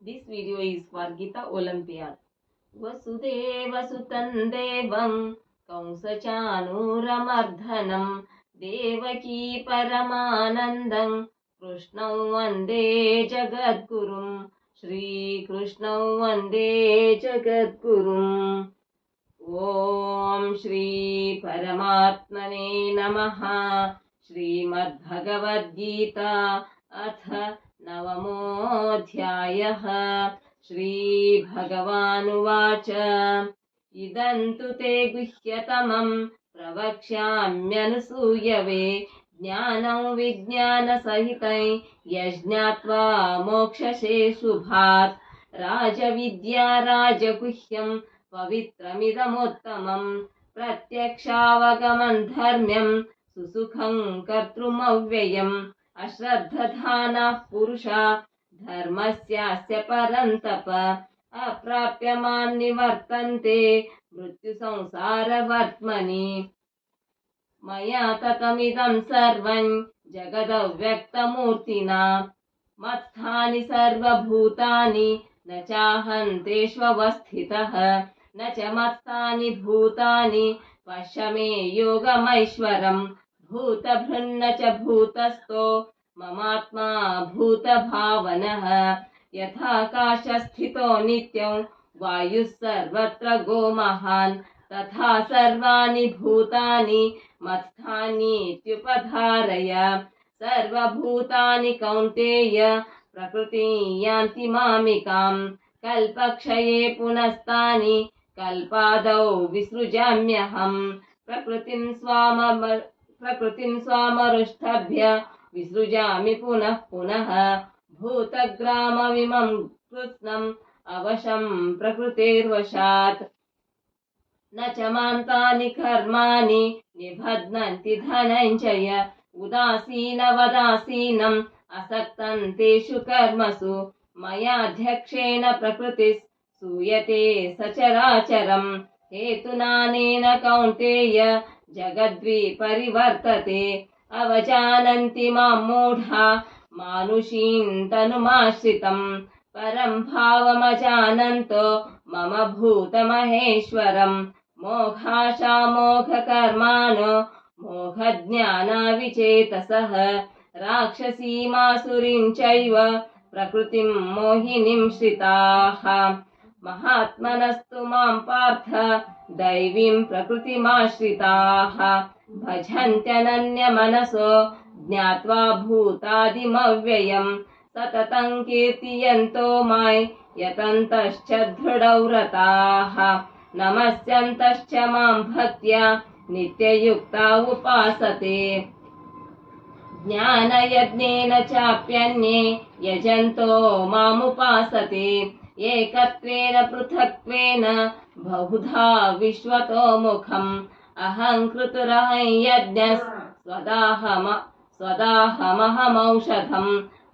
This video is for Gita Olympiad. वसुदेवसुतं देवं कंसचानूरमर्दनं देवकी परमानन्दं कृष्णं वन्दे जगद्गुरुं श्रीकृष्णं वन्दे जगद्गुरुम् ॐ श्री परमात्मने नमः। श्रीमद्भगवद्गीता अथ नवमोऽध्यायः। श्रीभगवानुवाच इदं तु ते गुह्यतमं प्रवक्ष्याम्यनुसूयवे ज्ञानं विज्ञानसहितं यज्ञात्वा मोक्षसे शुभात् राजविद्या राजगुह्यं पवित्रमिदमुत्तमं प्रत्यक्षावगमं धर्म्यं सुसुखं कर्तृमव्ययम् अश्रद्धधानाः पुरुषा धर्मस्यास्य परन्तप अप्राप्यमान् निवर्तन्ते मृत्युसंसारवर्त्मनि मया ततमिदं सर्वं जगदव्यक्तमूर्तिना मत्स्थानि सर्वभूतानि न चाहं तेष्वस्थितः न च मत्स्थानि भूतानि पश्य मे योगमैश्वरम् भूतभृन्न च भूतस्थो ममात्मा भूतभावनः यथाकाशस्थितो नित्यं वायुः सर्वत्र गोमहान् तथा सर्वाणि भूतानि मत्स्थानीत्युपधारय सर्वभूतानि कौन्तेय प्रकृतिं यान्ति मामिकां कल्पक्षये पुनस्तानि कल्पादौ विसृजाम्यहम् प्रकृतिं स्वामरुष्टभ्य विसृजामि पुनः पुनः भूतग्राममिमं कृत्स्नम् अवशं प्रकृतेर्वशात् न च मान्तानि कर्माणि निबध्नन्ति धनञ्जय उदासीनवदासीनम् असक्तं तेषु कर्मसु मयाध्यक्षेण प्रकृतिः सूयते सचराचरम् हेतुनानेन कौन्तेय जगद्विपरिवर्तते अवजानन्ति मां मूढा मानुषीं तनुमाश्रितं परं भावमजानन्तो मम भूतमहेश्वरम् मोघाशामोघकर्माणो मोघज्ञानाविचेतसः राक्षसीमासुरीं चैव प्रकृतिं मोहिनीं श्रिताः महात्मनस्तु मां पार्थ दैवीं प्रकृतिमाश्रिताः भजन्त्यनन्यमनसो ज्ञात्वा भूतादिमव्ययम् सततं कीर्तयन्तो मां यतन्तश्च दृढौ रताः नमस्यन्तश्च मां भक्त्या नित्ययुक्ता उपासते ज्ञानयज्ञेन चाप्यन्ये यजन्तो मामुपासते एकत्वेन पृथक्त्वेन बहुधा विश्वतो मुखम् अहं कृतुरहं स्वदाहमहमौषधम्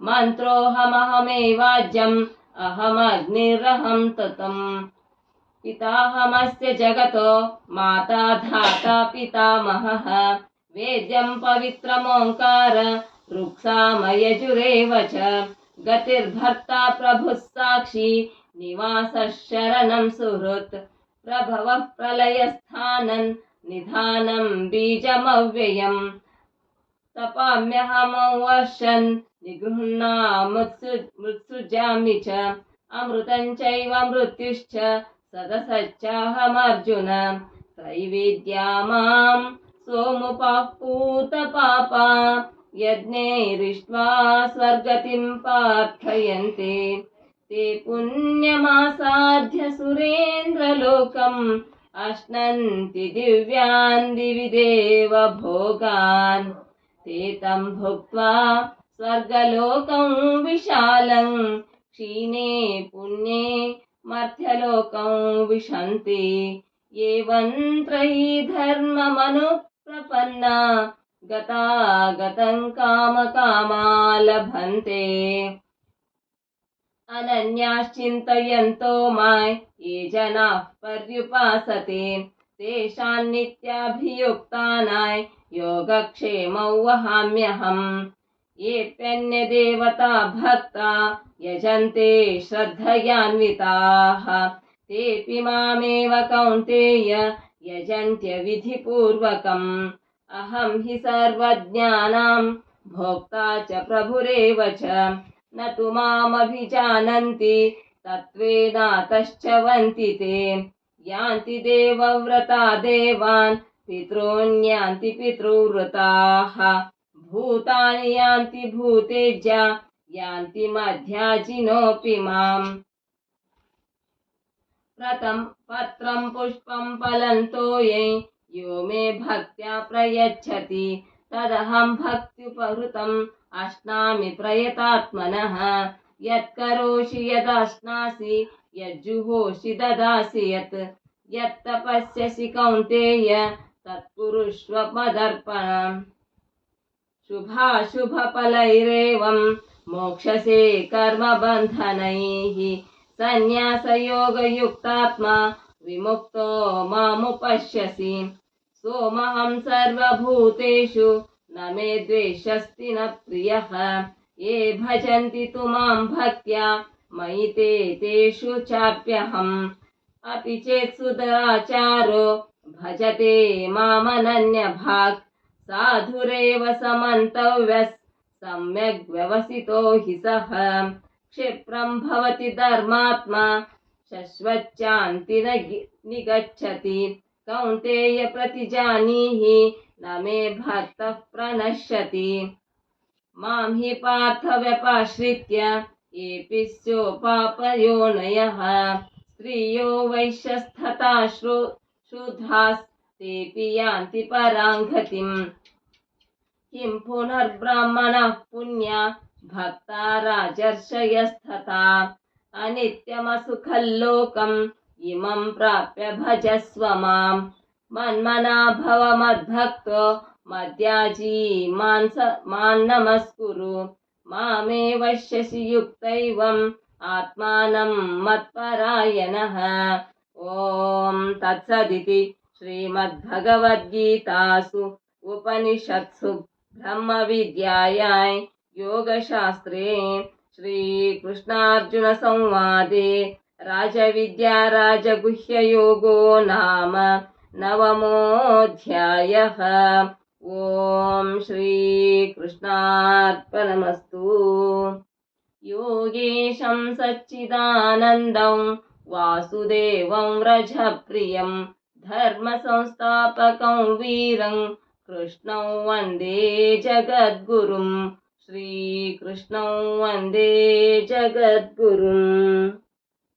मन्त्रोऽहमहमेवाज्यम् अहमग्निरहं ततम् पिताहमस्य जगतो माता धाता पितामहः वेद्यं पवित्रमोङ्कार ऋक्सामयजुरेव च गतिर्भर्ता प्रभुः साक्षी निवासः शरणं सुहृत् प्रभवः प्रलयस्थानं निधानं बीजमव्ययम् तपाम्यहमवर्षन् निगृह्णामुत्सृजामि च अमृतं चैव मृत्युश्च सदसच्चाहमर्जुन त्रैवेद्या मां सोमुपापूतपापा यज्ञैरिष्ट्वा स्वर्गतिं प्रार्थयन्ते ते पुण्यमासाद्य सुरेन्द्रलोकम् अश्नन्ति दिव्यान् दिवि देव भोगान् ते तं भुक्त्वा स्वर्गलोकं विशालं क्षीणे पुण्ये मर्त्यलोकं विशन्ति एवं त्रयी धर्ममनुप्रपन्ना गतागतं कामकामा लभन्ते अनन्याश्चिन्तयन्तो मां ये जनाः पर्युपासते तेषां नित्याभियुक्तानां योगक्षेमौ वहाम्यहम् येऽप्यन्यदेवता भक्ता यजन्ते श्रद्धयान्विताः तेऽपि मामेव कौन्तेय यजन्त्य विधिपूर्वकम् अहं हि सर्वज्ञानां भोक्ता च प्रभुरेव च न तु मामभिजानन्ति तत्त्वेनातश्च वन्ति ते यान्ति देवव्रता देवान् पितॄन्यान्ति पितृव्रताः भूतानि यान्ति भूतेज्या यान्ति मध्याजिनोऽपि माम् पत्रं पुष्पं फलं तोये यो मे भक्त्या प्रयच्छति तदहं भक्त्युपहृतम् अश्नामि प्रयतात्मनः यत्करोषि यदश्नासि यज्जुहोषि ददासि यत्तपस्यसि कौन्तेय तत्कुरुष्व मदर्पणम् शुभाशुभफलैरेवं मोक्षसे कर्मबन्धनैः सन्न्यासयोगयुक्तात्मा विमुक्तो मामुपश्यसि सोमहं सर्वभूतेषु न मे द्वेषस्ति न प्रियः ये भजन्ति तु मां भक्त्या मयि ते तेषु चाप्यहम् अपि चेत् सुदराचारो भजते मामनन्यभाक् साधुरेव समन्तव्यः सम्यग् व्यवसितो हि सः क्षिप्रं भवति धर्मात्मा शश्वच्चान्ति निगच्छति कौन्तेय प्रतिजानीहि न मे भक्तः प्रणश्यति मां हि पार्थ व्यपाश्रित्य येऽपि स्योपापयोनयः स्त्रियो वैश्यस्तथा शूद्रास्तेऽपि यान्ति परां गतिम् किं पुनर्ब्रह्मणः पुण्या भक्ता राजर्षयस्तथा अनित्यमसुखल्लोकम् इमं प्राप्य भजस्व माम् मन्मना भव मद्भक्तो मद्याजी मां नमस्कुरु मामे वश्यसि युक्तैवम् आत्मानं मत्परायणः ॐ तत्सदिति श्रीमद्भगवद्गीतासु उपनिषत्सु ब्रह्मविद्यायां योगशास्त्रे श्रीकृष्णार्जुनसंवादे राजविद्या राजगुह्ययोगो नाम 9मोऽध्यायः। ॐ श्रीकृष्णार्पणमस्तु। योगेशं सच्चिदानन्दं वासुदेवं व्रजप्रियं धर्मसंस्थापकं वीरं कृष्णं वन्दे जगद्गुरुं श्रीकृष्णं वन्दे जगद्गुरुम्।